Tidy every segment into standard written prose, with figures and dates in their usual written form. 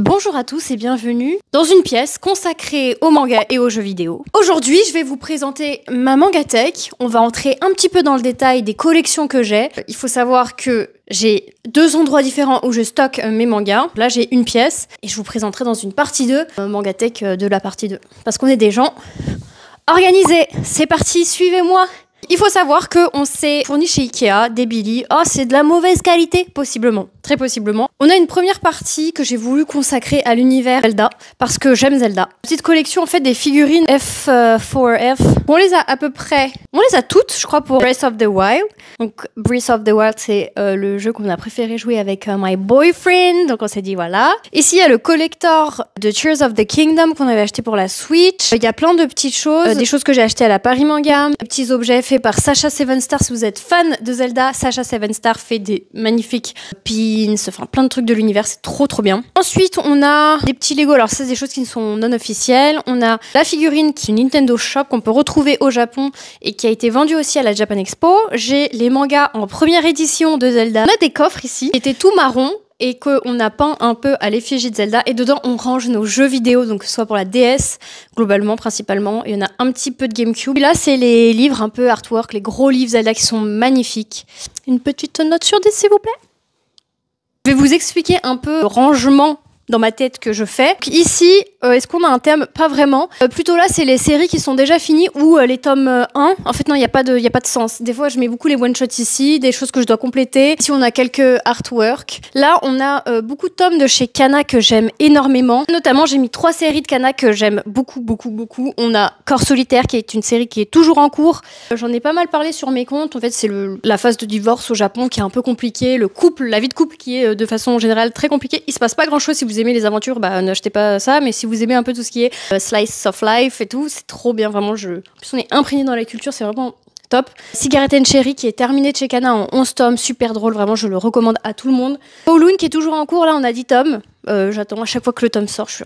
Bonjour à tous et bienvenue dans une pièce consacrée au manga et aux jeux vidéo. Aujourd'hui, je vais vous présenter ma mangatech. On va entrer un petit peu dans le détail des collections que j'ai. Il faut savoir que j'ai deux endroits différents où je stocke mes mangas. Là, j'ai une pièce et je vous présenterai dans une partie 2, mangatech de la partie 2. Parce qu'on est des gens organisés. C'est parti, suivez-moi. Il faut savoir qu'on s'est fourni chez Ikea des Billy. Oh, c'est de la mauvaise qualité, possiblement. Très possiblement. On a une première partie que j'ai voulu consacrer à l'univers Zelda, parce que j'aime Zelda. Petite collection, en fait, des figurines F4F. On les a à peu près... On les a toutes, je crois, pour Breath of the Wild. Donc, Breath of the Wild, c'est le jeu qu'on a préféré jouer avec my boyfriend. Donc, on s'est dit, voilà. Ici, il y a le collector de Tears of the Kingdom qu'on avait acheté pour la Switch. Il y a plein de petites choses. Des choses que j'ai achetées à la Paris Manga. Des petits objets faits par Sacha Seven Star. Si vous êtes fan de Zelda, Sacha Seven Star fait des magnifiques pins, enfin plein de trucs de l'univers, c'est trop bien. Ensuite, on a des petits Lego. Alors ça, c'est des choses qui sont non officielles. On a la figurine qui est une Nintendo Shop qu'on peut retrouver au Japon et qui a été vendue aussi à la Japan Expo. J'ai les mangas en première édition de Zelda. On a des coffres ici qui étaient tout marron et qu'on a peint un peu à l'effigie de Zelda. Et dedans, on range nos jeux vidéo, donc que ce soit pour la DS, globalement, principalement. Il y en a un petit peu de GameCube. Et là, c'est les livres un peu artwork, les gros livres Zelda qui sont magnifiques. Une petite note sur 10, s'il vous plaît. Je vais vous expliquer un peu le rangement dans ma tête que je fais. Donc ici, est-ce qu'on a un thème? Pas vraiment. Plutôt là, c'est les séries qui sont déjà finies ou les tomes 1. En fait, non, il n'y a pas de sens. Des fois, je mets beaucoup les one-shots ici, des choses que je dois compléter. Ici, on a quelques artworks. Là, on a beaucoup de tomes de chez Kana que j'aime énormément. Notamment, j'ai mis 3 séries de Kana que j'aime beaucoup. On a Corps Solitaire, qui est une série qui est toujours en cours. J'en ai pas mal parlé sur mes comptes. En fait, c'est la phase de divorce au Japon qui est un peu compliquée. Le couple, la vie de couple qui est de façon générale très compliquée. Il se passe pas grand-chose si vous aimez les aventures, bah n'achetez pas ça, mais si vous aimez un peu tout ce qui est slice of life et tout, c'est trop bien, vraiment. En plus, on est imprégné dans la culture, c'est vraiment top. Cigarette and Cherry qui est terminé de chez Kana en 11 tomes, super drôle, vraiment, je le recommande à tout le monde. Kowloon qui est toujours en cours, là on a 10 tomes. J'attends à chaque fois que le tome sort, je suis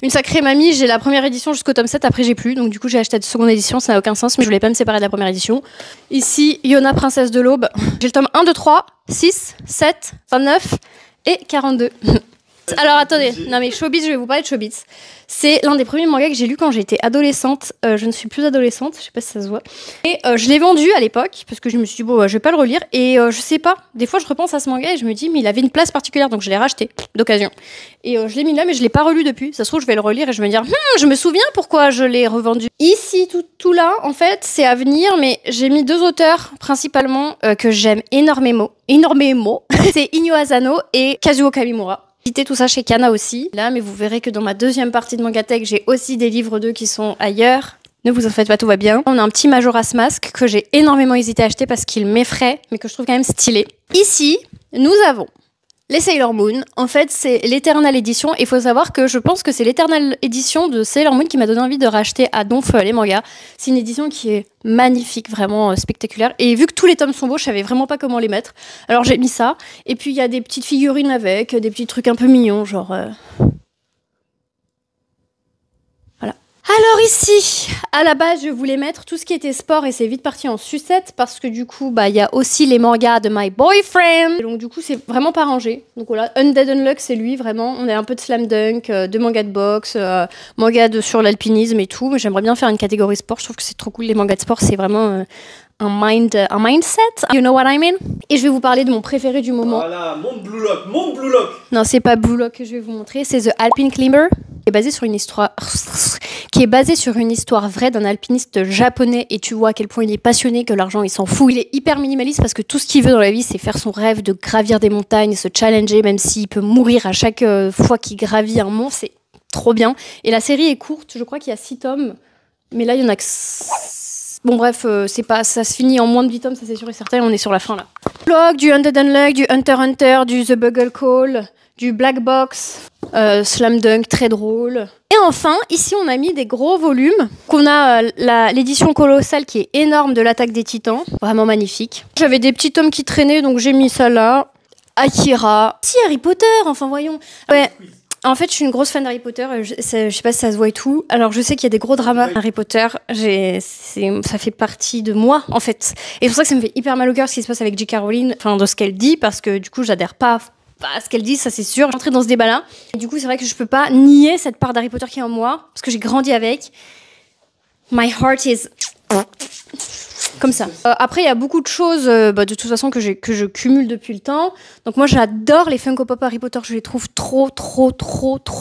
une sacrée mamie, j'ai la première édition jusqu'au tome 7, après j'ai plus, donc du coup j'ai acheté la seconde édition, ça n'a aucun sens, mais je voulais pas me séparer de la première édition. Ici, Yona, Princesse de l'Aube, j'ai le tome 1, 2, 3, 6, 7, 29 et 42. Alors attendez, non mais Chobits, je vais vous parler de Chobits. C'est l'un des premiers mangas que j'ai lu quand j'étais adolescente. Je ne suis plus adolescente, je sais pas si ça se voit. Et je l'ai vendu à l'époque, parce que je me suis dit, bon, je vais pas le relire. Et je sais pas, des fois je repense à ce manga et je me dis, mais il avait une place particulière, donc je l'ai racheté d'occasion. Et je l'ai mis là, mais je l'ai pas relu depuis. Ça se trouve, je vais le relire et je vais me dire, je me souviens pourquoi je l'ai revendu. Ici, tout là, en fait, c'est à venir, mais j'ai mis 2 auteurs, principalement, que j'aime énormément. C'est Inyo Asano et Kazuo Kamimura. J'ai cité tout ça chez Kana aussi, là, mais vous verrez que dans ma deuxième partie de Mangatech, j'ai aussi des livres d'eux qui sont ailleurs. Ne vous en faites pas, tout va bien. On a un petit Majora's Mask que j'ai énormément hésité à acheter parce qu'il m'effraie, mais que je trouve quand même stylé. Ici, nous avons les Sailor Moon. En fait, c'est l'Eternal Edition. Il faut savoir que je pense que c'est l'Eternal Edition de Sailor Moon qui m'a donné envie de racheter à Donf les mangas. C'est une édition qui est magnifique, vraiment spectaculaire. Et vu que tous les tomes sont beaux, je savais vraiment pas comment les mettre. Alors j'ai mis ça. Et puis il y a des petites figurines avec, des petits trucs un peu mignons, genre... Voilà. Alors ici, à la base, je voulais mettre tout ce qui était sport et c'est vite parti en sucette parce que du coup, bah, il y a aussi les mangas de my boyfriend. Et donc du coup, c'est vraiment pas rangé. Donc voilà, Undead Unluck, c'est lui, vraiment. On a un peu de slam dunk, de manga de boxe, manga sur l'alpinisme et tout. Mais j'aimerais bien faire une catégorie sport. Je trouve que c'est trop cool. Les mangas de sport, c'est vraiment un mindset. You know what I mean? Et je vais vous parler de mon préféré du moment. Voilà, mon Blue Lock. Non, c'est pas Blue Lock que je vais vous montrer, c'est The Alpine Climber, qui est basé sur une histoire vraie d'un alpiniste japonais et tu vois à quel point il est passionné, que l'argent il s'en fout. Il est hyper minimaliste parce que tout ce qu'il veut dans la vie c'est faire son rêve de gravir des montagnes, se challenger même s'il peut mourir à chaque fois qu'il gravit un mont, c'est trop bien. Et la série est courte, je crois qu'il y a 6 tomes, mais là il y en a que... Bon bref, ça se finit en moins de 8 tomes, ça c'est sûr et certain, on est sur la fin là. Blog, du Undead Unluck, du Hunter x Hunter, du The Bugle Call, du Black Box, Slam Dunk, très drôle. Et enfin, ici on a mis des gros volumes, qu'on a l'édition colossale qui est énorme de l'Attaque des Titans, vraiment magnifique. J'avais des petits tomes qui traînaient, donc j'ai mis ça là. Akira, si Harry Potter, enfin voyons. Ouais. En fait, je suis une grosse fan d'Harry Potter. Je sais pas si ça se voit et tout. Alors, je sais qu'il y a des gros dramas. Harry Potter, ça fait partie de moi, en fait. Et c'est pour ça que ça me fait hyper mal au cœur ce qui se passe avec J.K. Rowling, enfin, de ce qu'elle dit, parce que du coup, j'adhère pas pas ce qu'elle dit, ça c'est sûr. J'entrais dans ce débat-là. Et du coup, c'est vrai que je peux pas nier cette part d'Harry Potter qui est en moi, parce que j'ai grandi avec. My heart is... comme ça. Après, il y a beaucoup de choses, de toute façon, que je cumule depuis le temps. Donc moi, j'adore les Funko Pop Harry Potter. Je les trouve trop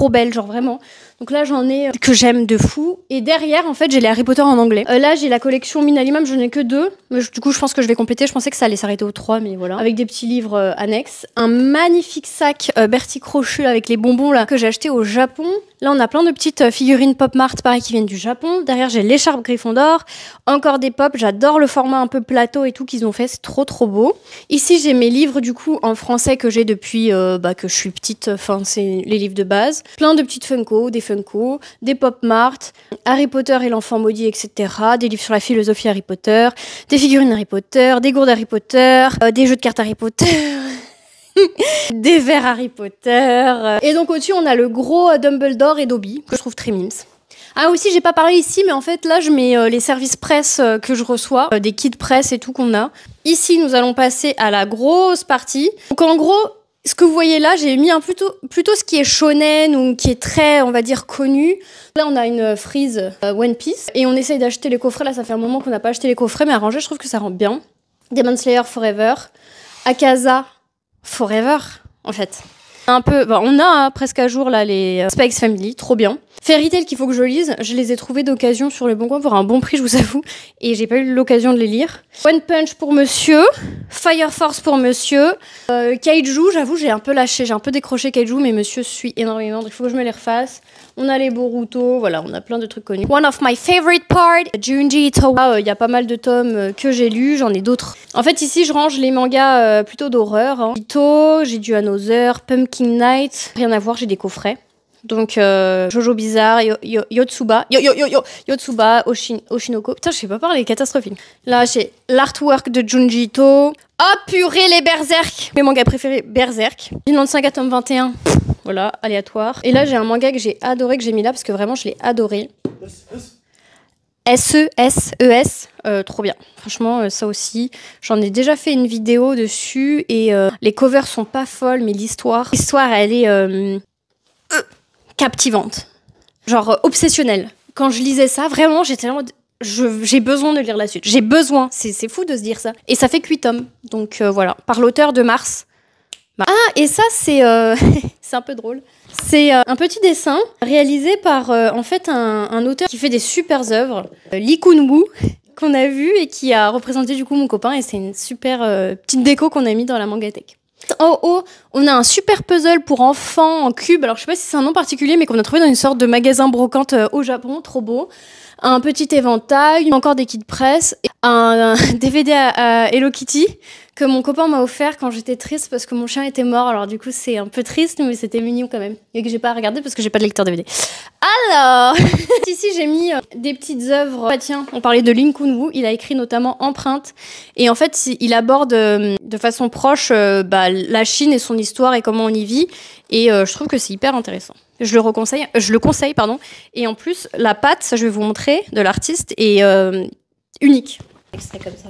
belles, genre vraiment. Donc là, j'en ai que j'aime de fou. Et derrière, en fait, j'ai les Harry Potter en anglais. Là, j'ai la collection Minilimum, je n'ai que 2. Mais du coup, je pense que je vais compléter. Je pensais que ça allait s'arrêter aux 3, mais voilà. Avec des petits livres annexes. Un magnifique sac Bertie Crochu avec les bonbons là que j'ai acheté au Japon. Là, on a plein de petites figurines Pop Mart, pareil, qui viennent du Japon. Derrière, j'ai l'écharpe Gryffondor. Encore des pop. J'adore le format un peu plateau et tout qu'ils ont fait. C'est trop beau. Ici, j'ai mes livres, du coup, en français que j'ai depuis que je suis petite. Enfin, c'est les livres de base. Plein de petites Funko, des Pop Mart, Harry Potter et l'enfant maudit, etc. Des livres sur la philosophie Harry Potter, des figurines Harry Potter, des gourdes Harry Potter, des jeux de cartes Harry Potter... des verres Harry Potter. Et donc au-dessus, on a le gros Dumbledore et Dobby, que je trouve très mimes. Ah aussi, j'ai pas parlé ici, mais en fait là, je mets les services presse que je reçois, des kits presse et tout qu'on a. Ici, nous allons passer à la grosse partie. Donc en gros, ce que vous voyez là, j'ai mis plutôt ce qui est shonen ou qui est très, on va dire, connu. Là, on a une frise One Piece et on essaye d'acheter les coffrets. Là, ça fait un moment qu'on n'a pas acheté les coffrets, mais à ranger, je trouve que ça rentre bien. Demon Slayer Forever, Akaza Forever, en fait. Un peu, on a presque à jour là les Spikes Family, trop bien. Fairy Tail qu'il faut que je lise, je les ai trouvés d'occasion sur le Bon Coin pour un bon prix, je vous avoue, et j'ai pas eu l'occasion de les lire. One Punch pour monsieur, Fire Force pour monsieur, Kaiju, j'avoue j'ai un peu lâché, j'ai un peu décroché Kaiju, mais monsieur suit énormément, donc il faut que je me les refasse. On a les Boruto, voilà, on a plein de trucs connus. One of my favorite part, Junji Ito. Il y a pas mal de tomes que j'ai lus, j'en ai d'autres. En fait, ici, je range les mangas plutôt d'horreur. Hein. Ito, j'ai du Another, Pumpkin Night, rien à voir, j'ai des coffrets. Donc, Jojo Bizarre, Yotsuba, Yotsuba, Oshinoko. Putain, je sais pas parler, catastrophique. Là, j'ai l'artwork de Junji Ito. Oh, purée, les Berserk. Mes mangas préférés, Berserk. Vinland Saga, tome 21. Voilà, aléatoire. Et là, j'ai un manga que j'ai adoré, que j'ai mis là, parce que vraiment, je l'ai adoré. S-E-S-E-S. Trop bien. Franchement, ça aussi. J'en ai déjà fait une vidéo dessus, et les covers sont pas folles, mais l'histoire, elle est captivante. Genre, obsessionnelle. Quand je lisais ça, vraiment, j'étais là en mode... J'ai besoin de lire la suite. J'ai besoin. C'est fou de se dire ça. Et ça fait que 8 tomes. Donc, voilà. Par l'auteur de Mars. Ah, et ça, c'est c'est un peu drôle. C'est un petit dessin réalisé par, en fait, un auteur qui fait des super œuvres, Lee Kun-woo, qu'on a vu et qui a représenté, du coup, mon copain. Et c'est une super petite déco qu'on a mis dans la Mangatech. En haut, on a un super puzzle pour enfants en cube. Alors, je sais pas si c'est un nom particulier, mais qu'on a trouvé dans une sorte de magasin brocante au Japon. Trop beau. Un petit éventail, encore des kits presse, un DVD à Hello Kitty que mon copain m'a offert quand j'étais triste parce que mon chien était mort. Alors du coup, c'est un peu triste, mais c'était mignon quand même. Et que j'ai pas regardé parce que j'ai pas de lecteur DVD. Alors, ici j'ai mis des petites œuvres. Ah, tiens, on parlait de Lee Kun-woo. Il a écrit notamment Empreinte. Et en fait, il aborde de façon proche la Chine et son histoire et comment on y vit. Et je trouve que c'est hyper intéressant. Je le conseille, pardon. Et en plus, la patte, ça je vais vous montrer, de l'artiste est unique. Extrait comme ça.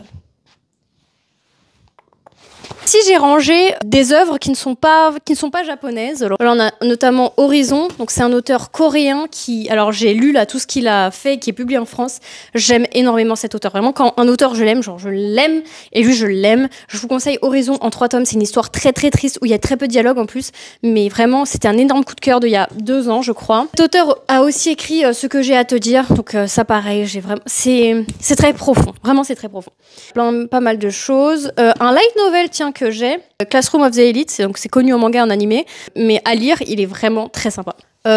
Ici, j'ai rangé des œuvres qui ne sont pas japonaises. Alors, on a notamment Horizon. Donc, c'est un auteur coréen qui... Alors, j'ai lu là tout ce qu'il a fait, qui est publié en France. J'aime énormément cet auteur. Vraiment, quand un auteur, je l'aime, genre, je l'aime. Et lui, je l'aime. Je vous conseille Horizon en 3 tomes. C'est une histoire très, très triste où il y a très peu de dialogue en plus. Mais vraiment, c'était un énorme coup de cœur d'il y a 2 ans, je crois. Cet auteur a aussi écrit Ce que j'ai à te dire. Donc, ça, pareil, c'est très profond. Vraiment, c'est très profond. Pas mal de choses. Un light novel, tiens, que j'ai, Classroom of the Elite, donc c'est connu en manga et en animé, mais à lire, il est vraiment très sympa.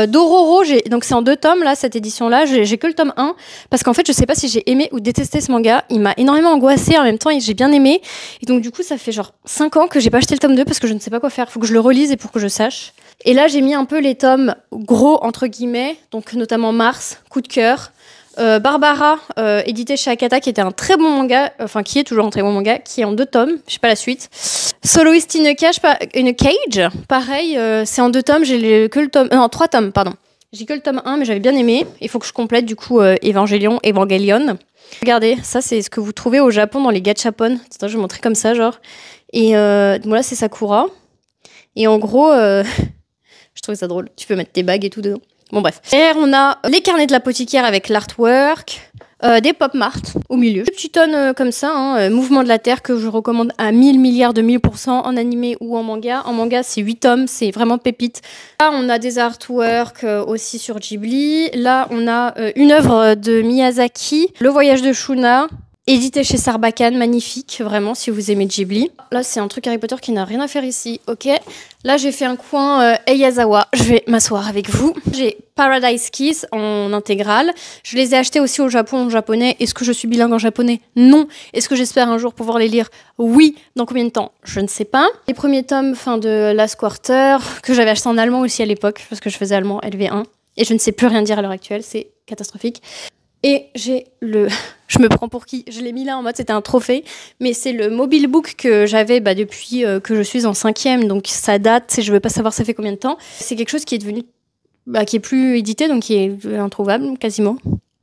Dororo, donc c'est en 2 tomes là, cette édition-là, j'ai que le tome 1, parce qu'en fait, je sais pas si j'ai aimé ou détesté ce manga, il m'a énormément angoissée, en même temps, j'ai bien aimé, et donc du coup, ça fait genre 5 ans que j'ai pas acheté le tome 2 parce que je ne sais pas quoi faire, faut que je le relise et pour que je sache. Et là, j'ai mis un peu les tomes gros, entre guillemets, donc notamment Mars, coup de cœur, Barbara, édité chez Akata, qui était un très bon manga, enfin qui est toujours un très bon manga, qui est en 2 tomes, je sais pas la suite. Soloist in a Cage, pareil, c'est en 2 tomes, j'ai que le tome, non 3 tomes, pardon. J'ai que le tome 1, mais j'avais bien aimé. Il faut que je complète du coup Evangelion. Regardez, ça c'est ce que vous trouvez au Japon dans les gachapon. Attends, je vais montrer comme ça, genre. Et voilà, c'est Sakura. Et en gros, je trouvais ça drôle. Tu peux mettre tes bagues et tout dedans. Bon bref. Derrière, on a les carnets de l'apothicaire avec l'artwork. Des pop mart au milieu. Des petits tonnes comme ça, hein, Mouvement de la Terre que je recommande à 1000 milliards de 1000% en animé ou en manga. En manga, c'est 8 tomes, c'est vraiment pépite. Là, on a des artworks aussi sur Ghibli. Là, on a une œuvre de Miyazaki, Le Voyage de Shuna, édité chez Sarbacane, magnifique, vraiment, si vous aimez Ghibli. Là, c'est un truc Harry Potter qui n'a rien à faire ici, ok. Là, j'ai fait un coin Heiyazawa. Je vais m'asseoir avec vous. J'ai Paradise Kiss en intégrale. Je les ai achetés aussi au Japon en japonais. Est-ce que je suis bilingue en japonais? Non. Est-ce que j'espère un jour pouvoir les lire? Oui. Dans combien de temps? Je ne sais pas. Les premiers tomes de Last Quarter, que j'avais acheté en allemand aussi à l'époque, parce que je faisais allemand LV1. Et je ne sais plus rien dire à l'heure actuelle, c'est catastrophique. Et j'ai le... Je me prends pour qui? Je l'ai mis là en mode c'était un trophée, mais c'est le mobile book que j'avais depuis que je suis en 5e, donc ça date, je ne veux pas savoir ça fait combien de temps. C'est quelque chose qui est devenu, qui est plus édité, donc qui est introuvable quasiment,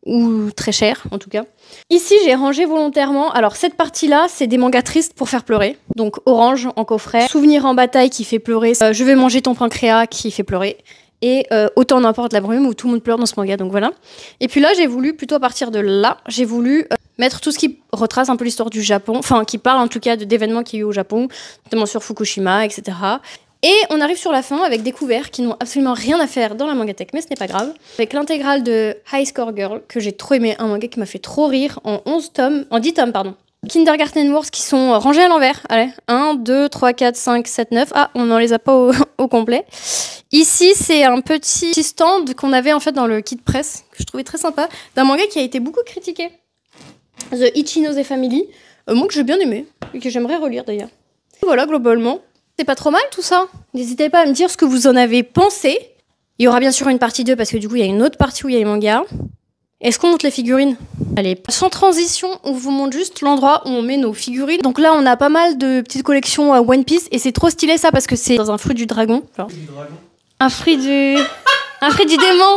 ou très cher en tout cas. Ici j'ai rangé volontairement, alors cette partie-là c'est des mangas tristes pour faire pleurer, donc Orange en coffret, Souvenir en bataille qui fait pleurer, Je vais manger ton pancréas qui fait pleurer. Et Autant n'importe la brume où tout le monde pleure dans ce manga, donc voilà. Et puis là, j'ai voulu, plutôt à partir de là, j'ai voulu mettre tout ce qui retrace un peu l'histoire du Japon, enfin qui parle en tout cas d'événements qu'il y a eu au Japon, notamment sur Fukushima, etc. Et on arrive sur la fin avec des couverts qui n'ont absolument rien à faire dans la mangatech, mais ce n'est pas grave. Avec l'intégrale de High Score Girl, que j'ai trop aimé, un manga qui m'a fait trop rire, en 10 tomes, pardon. Kindergarten Wars qui sont rangés à l'envers. Allez, 1, 2, 3, 4, 5, 7, 9. Ah, on n'en les a pas au complet. Ici, c'est un petit stand qu'on avait en fait dans le kit presse, que je trouvais très sympa, d'un manga qui a été beaucoup critiqué. The Ichinose Family. Moi que j'ai bien aimé, et que j'aimerais relire d'ailleurs. Voilà, globalement. C'est pas trop mal tout ça. N'hésitez pas à me dire ce que vous en avez pensé. Il y aura bien sûr une partie 2 parce que du coup, il y a une autre partie où il y a les mangas. Est-ce qu'on monte les figurines? Allez, sans transition, on vous montre juste l'endroit où on met nos figurines. Donc là, on a pas mal de petites collections One Piece et c'est trop stylé ça parce que c'est dans un fruit du dragon. Genre. Un fruit du démon.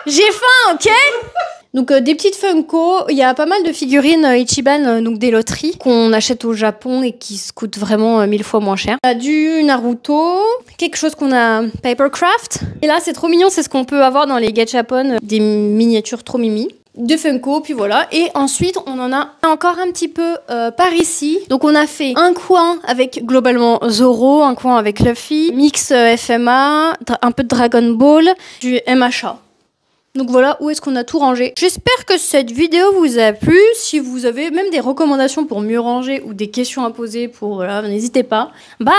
J'ai faim, ok? Donc des petites Funko, il y a pas mal de figurines Ichiban, donc des loteries qu'on achète au Japon et qui se coûtent vraiment 1000 fois moins cher. Du Naruto, quelque chose qu'on a Papercraft. Et là c'est trop mignon, c'est ce qu'on peut avoir dans les gachapon, des miniatures trop mimi. De Funko, puis voilà. Et ensuite, on en a encore un petit peu par ici. Donc on a fait un coin avec globalement Zoro, un coin avec Luffy, mix FMA, un peu de Dragon Ball, du MHA. Donc voilà où est-ce qu'on a tout rangé. J'espère que cette vidéo vous a plu. Si vous avez même des recommandations pour mieux ranger ou des questions à poser, n'hésitez pas. Bye!